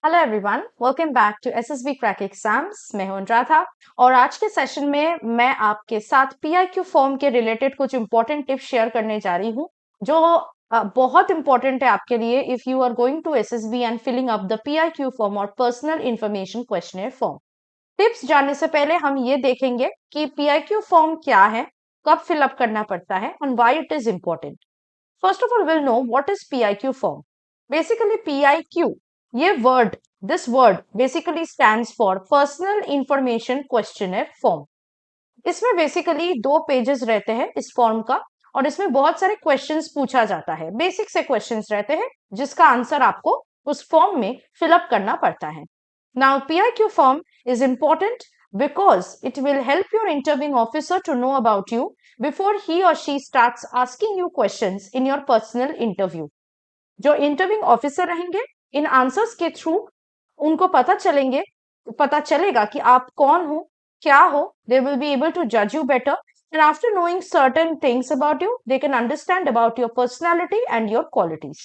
Hello everyone, welcome back to SSB crack exams. मैं हूं अनुराधा और आज के सेशन में मैं आपके साथ पीआईक्यू फॉर्म के रिलेटेड कुछ इंपॉर्टेंट टिप्स शेयर करने जा रही हूं जो बहुत इंपॉर्टेंट है आपके लिए if you are going to SSB and filling up the PIQ form और personal information questionnaire form. Tips जानने से पहले हम ये देखेंगे कि पीआईक्यू फॉर्म क्या है, कब फिलअप करना पड़ता है and why it is important. First of all, we'll know what is PIQ form. Basically, PIQ, ये word, this word basically stands for Personal Information Questionnaire Form. इसमें बेसिकली 2 पेजेस रहते हैं इस फॉर्म का और इसमें बहुत सारे क्वेश्चंस पूछा जाता है। बेसिक से क्वेश्चंस रहते हैं जिसका आंसर आपको उस फॉर्म में फिलअप करना पड़ता है। Now PIQ form is important because it will help your interviewing officer to know about you before he or she starts asking you questions in your personal interview. जो interviewing officer रहेंगे इन answers के through उनको पता चलेगा कि आप कौन हो, क्या हो। They will be able to जज you better and after knowing certain things about you they can understand about your personality and your qualities.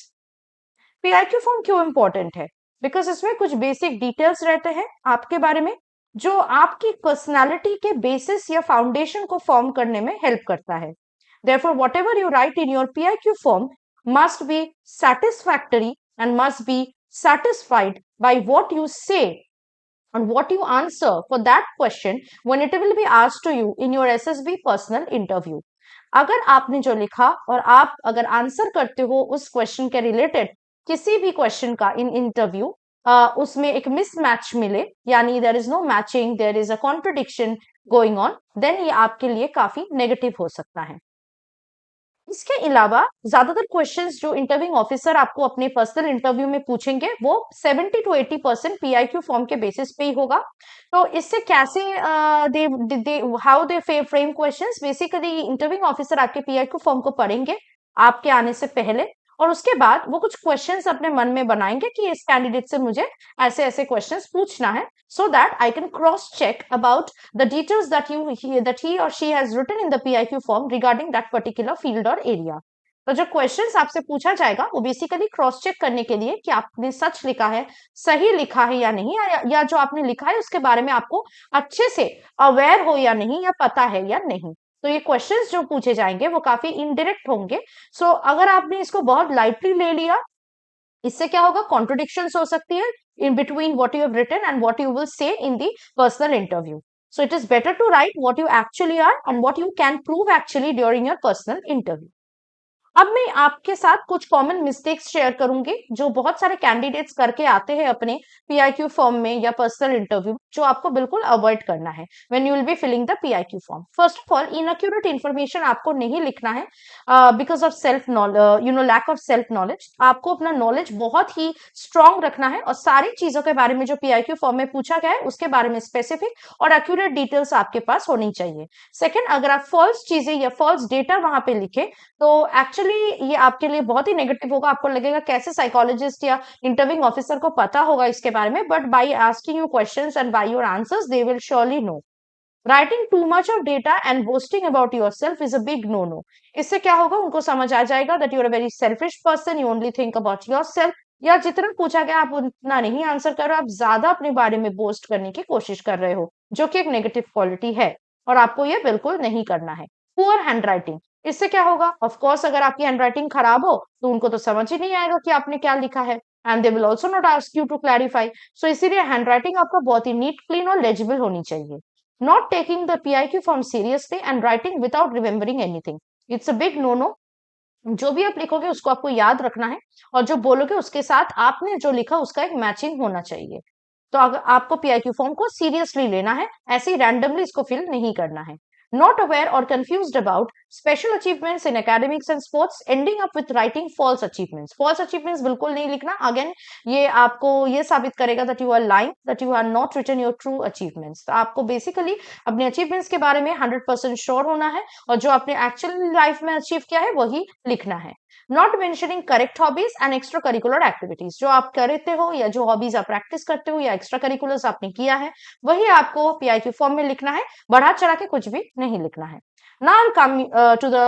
PIQ form क्यों इंपॉर्टेंट है? बिकॉज इसमें कुछ बेसिक डिटेल्स रहते हैं आपके बारे में जो आपकी पर्सनालिटी के बेसिस या फाउंडेशन को फॉर्म करने में हेल्प करता है। Therefore, whatever you write in your PIQ form must be satisfactory and must be satisfied by what you say and what you answer for that question when it will be asked to you in your SSB personal interview. अगर आपने जो लिखा और आप अगर answer करते हो उस क्वेश्चन के रिलेटेड किसी भी क्वेश्चन का इन इंटरव्यू उसमें एक मिसमैच मिले, यानी there is no matching, there is a contradiction going on, then ये आपके लिए काफी नेगेटिव हो सकता है। इसके अलावा ज्यादातर क्वेश्चंस जो इंटरव्यूइंग ऑफिसर आपको अपने पर्सनल इंटरव्यू में पूछेंगे वो 70 to 80% पीआईक्यू फॉर्म के बेसिस पे ही होगा। तो इससे कैसे how they frame questions, basically interviewing officer आपके पीआईक्यू फॉर्म को पढ़ेंगे आपके आने से पहले और उसके बाद वो कुछ क्वेश्चंस अपने मन में बनाएंगे कि इस कैंडिडेट से मुझे ऐसे ऐसे क्वेश्चंस पूछना है, so that I can cross check about the details that he or she has written in the PIQ form regarding that particular field or area. तो जो क्वेश्चंस आपसे पूछा जाएगा वो बेसिकली क्रॉस चेक करने के लिए कि आपने सच लिखा है, सही लिखा है या नहीं, या जो आपने लिखा है उसके बारे में आपको अच्छे से अवेयर हो या नहीं, या पता है या नहीं। तो ये क्वेश्चंस जो पूछे जाएंगे वो काफी इनडायरेक्ट होंगे। सो अगर आपने इसको बहुत लाइटली ले लिया, इससे क्या होगा, कॉन्ट्रोडिक्शंस हो सकती है in between what you have written and what you will say in the personal interview. So it is better to write what you actually are and what you can prove actually during your personal interview. अब मैं आपके साथ कुछ common mistakes share करूंगी जो बहुत सारे candidates करके आते हैं अपने पीआईक्यू फॉर्म में या पर्सनल इंटरव्यू, जो आपको बिल्कुल अवॉइड करना है when you will be filling the PIQ form. First of all, inaccurate information आपको नहीं लिखना है because of self knowledge, lack of self knowledge. आपको अपना नॉलेज बहुत ही स्ट्रांग रखना है और सारी चीजों के बारे में जो पीआईक्यू फॉर्म में पूछा गया है उसके बारे में स्पेसिफिक और एक्यूरेट डिटेल्स आपके पास होनी चाहिए। सेकेंड, अगर आप फॉल्स चीजें या फॉल्स डेटा वहां पे लिखे तो एक्चुअली ये आपके लिए बहुत ही नेगेटिव होगा। आपको लगेगा कैसे साइकोलॉजिस्ट या इंटरव्यूइंग ऑफिसर को पता होगा इसके बारे में, but by asking you questions and by your answers they will surely know. Writing too much of data and boasting about yourself is a big no no. इससे क्या होगा, उनको समझ आ जाएगा that you are a very selfish person, you only think about yourself, या जितना पूछा गया आप उतना नहीं आंसर कर रहे हो, आप ज्यादा अपने बारे में बोस्ट करने की कोशिश कर रहे हो, जो कि एक नेगेटिव क्वालिटी है और आपको ये बिल्कुल नहीं करना है। पुअर हैंड राइटिंग, इससे क्या होगा, ऑफ कोर्स अगर आपकी हैंडराइटिंग खराब हो तो उनको तो समझ ही नहीं आएगा कि आपने क्या लिखा है and they will also not ask you to clarify. So इसीलिए हैंडराइटिंग आपका बहुत ही नीट, क्लीन और लेजिबल होनी चाहिए। Not taking the PIQ form seriously and writing without remembering anything, it's a big no no. जो भी आप लिखोगे उसको आपको याद रखना है और जो बोलोगे उसके साथ आपने जो लिखा उसका एक मैचिंग होना चाहिए। तो अगर आपको पीआईक्यू फॉर्म को सीरियसली लेना है, ऐसे ही रैंडमली इसको फिल नहीं करना है। Not aware or confused about special achievements in academics and sports, ending up with writing false achievements. False achievements बिल्कुल नहीं लिखना। Again, ये आपको ये साबित करेगा that you are lying, that you are not written your true achievements. तो आपको बेसिकली अपने achievements के बारे में 100% श्योर होना है और जो आपने एक्चुअल लाइफ में अचीव किया है वही लिखना है। Not mentioning correct hobbies and extra curricular activities, जो आप करते हो या जो हॉबीज आप प्रैक्टिस करते हो या एक्स्ट्रा करिकुलर्स आपने किया है वही आपको पीआईक्यू फॉर्म में लिखना है, बढ़ा चढ़ा के कुछ भी नहीं लिखना है। Now I'll come to the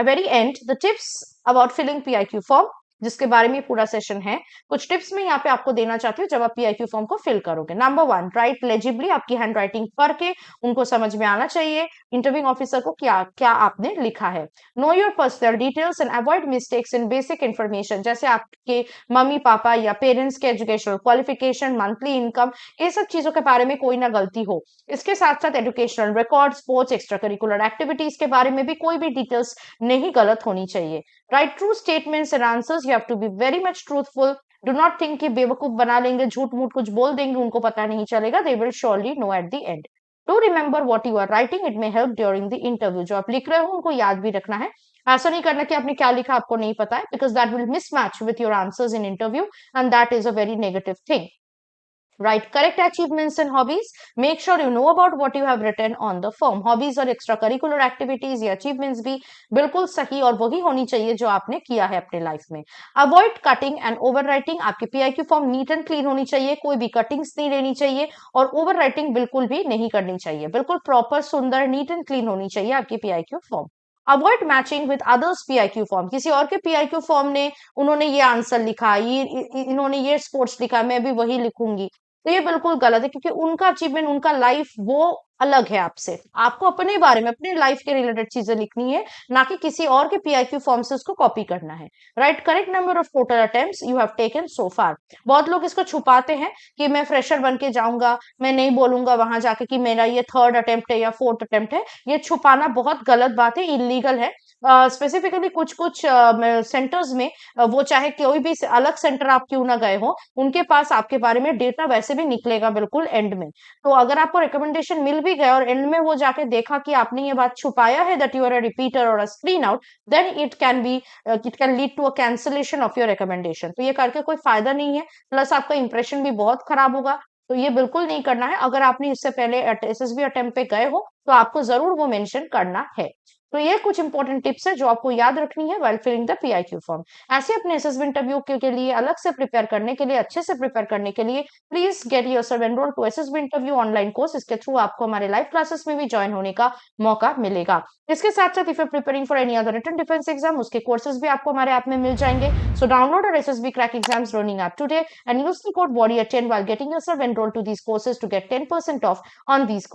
very end, the tips about filling PIQ form. जिसके बारे में पूरा सेशन है। कुछ टिप्स मैं यहाँ पे आपको देना चाहती हूँ जब आप पीआईक्यू फॉर्म को फिल करोगे। नंबर 1, राइट लेजिबली, आपकी हैंड राइटिंग पढ़ के उनको समझ में आना चाहिए इंटरव्यूइंग ऑफिसर को क्या क्या आपने लिखा है। Know your personal details and avoid mistakes in basic information, जैसे आपके मम्मी पापा या पेरेंट्स के एजुकेशनल क्वालिफिकेशन, मंथली इनकम, ये सब चीजों के बारे में कोई ना गलती हो। इसके साथ साथ educational record, sports, extra curricular activities के बारे में भी कोई भी डिटेल्स नहीं गलत होनी चाहिए। Right true statements and answers, you have to be very much truthful. Do not think कि बेवकूफ बना लेंगे, झूठ मूठ कुछ बोल देंगे, उनको पता नहीं चलेगा, they will surely know at the end. To remember what you are writing, it may help during the interview, जो आप लिख रहे हो उनको याद भी रखना है। ऐसा नहीं करना कि आपने क्या लिखा आपको नहीं पता है, because that will mismatch with your answers in interview and that is a very negative thing. Write correct achievements and hobbies. Make sure you know about what you have written on the form. Hobbies और extracurricular activities या achievements भी बिल्कुल सही और वही होनी चाहिए जो आपने किया है अपने लाइफ में। Avoid cutting and overwriting. आपकी PIQ form neat and clean होनी चाहिए, कोई भी कटिंग्स नहीं लेनी चाहिए और ओवर राइटिंग बिल्कुल भी नहीं करनी चाहिए। बिल्कुल प्रॉपर, सुंदर, नीट एंड क्लीन होनी चाहिए आपकी PIQ form. Avoid matching with others PIQ form, किसी और के पीआईक्यू फॉर्म ने उन्होंने ये आंसर लिखा, इन्होंने ये स्पोर्ट्स लिखा, मैं भी वही लिखूंगी, तो ये बिल्कुल गलत है, क्योंकि उनका अचीवमेंट, उनका लाइफ वो अलग है आपसे। आपको अपने बारे में, अपने लाइफ के रिलेटेड चीजें लिखनी है, ना कि किसी और के पीआईक्यू फॉर्म से उसको कॉपी करना है। Write correct number of total attempts you have taken so far. बहुत लोग इसको छुपाते हैं कि मैं फ्रेशर बन के जाऊंगा, मैं नहीं बोलूंगा वहां जाके कि मेरा ये 3rd अटेम्प्ट है या 4th अटेम्प्ट है। ये छुपाना बहुत गलत बात है, इलीगल है। स्पेसिफिकली कुछ कुछ सेंटर्स में वो चाहे कोई भी अलग सेंटर आप क्यों ना गए हो, उनके पास आपके बारे में डेटा वैसे भी निकलेगा बिल्कुल एंड में। तो अगर आपको रिकमेंडेशन मिल भी गया और एंड में वो जाके देखा कि आपने ये बात छुपाया है, that you are a repeater और a screen out, then it can lead to a cancellation of your recommendation. तो ये करके कोई फायदा नहीं है, प्लस आपका इंप्रेशन भी बहुत खराब होगा। तो ये बिल्कुल नहीं करना है। अगर आपने इससे पहले एसएसबी अटेम्प्ट पे गए हो तो आपको जरूर वो मेंशन करना है। तो ये कुछ इंपॉर्टेंट टिप्स है जो आपको याद रखनी है while filling the PIQ form. ऐसे अपने एसएसबी इंटरव्यू के लिए अलग से प्रिपेयर करने के लिए, अच्छे से प्रिपेयर करने के लिए, please get yourself enroll to SSB interview online course. इसके थ्रू आपको हमारे लाइव क्लासेस में भी ज्वाइन होने का मौका मिलेगा। इसके साथ साथ if you preparing for any other written defence exam, उसके कोर्सेज भी आपको हमारे ऐप में मिल जाएंगे। So download our SSB crack exams learning app today and use the code WARRIOR10 while getting yourself enrolled to these courses to get 10% off on these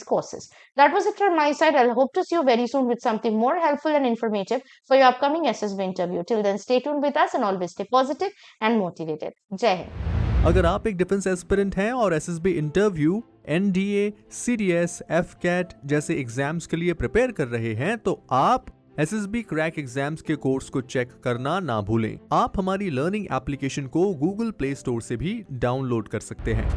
courses. That was it from my side. I'll hope to see you very soon with something more helpful and informative for your upcoming SSB interview. Till then, stay tuned with us and always stay positive and motivated. Jai Hind. अगर आप एक defence aspirant हैं और SSB interview, NDA, CDS, AFCAT जैसे exams के लिए prepare कर रहे हैं, तो आप एसएसबी क्रैक एग्जाम्स के कोर्स को चेक करना ना भूलें। आप हमारी लर्निंग एप्लीकेशन को गूगल प्ले स्टोर से भी डाउनलोड कर सकते हैं।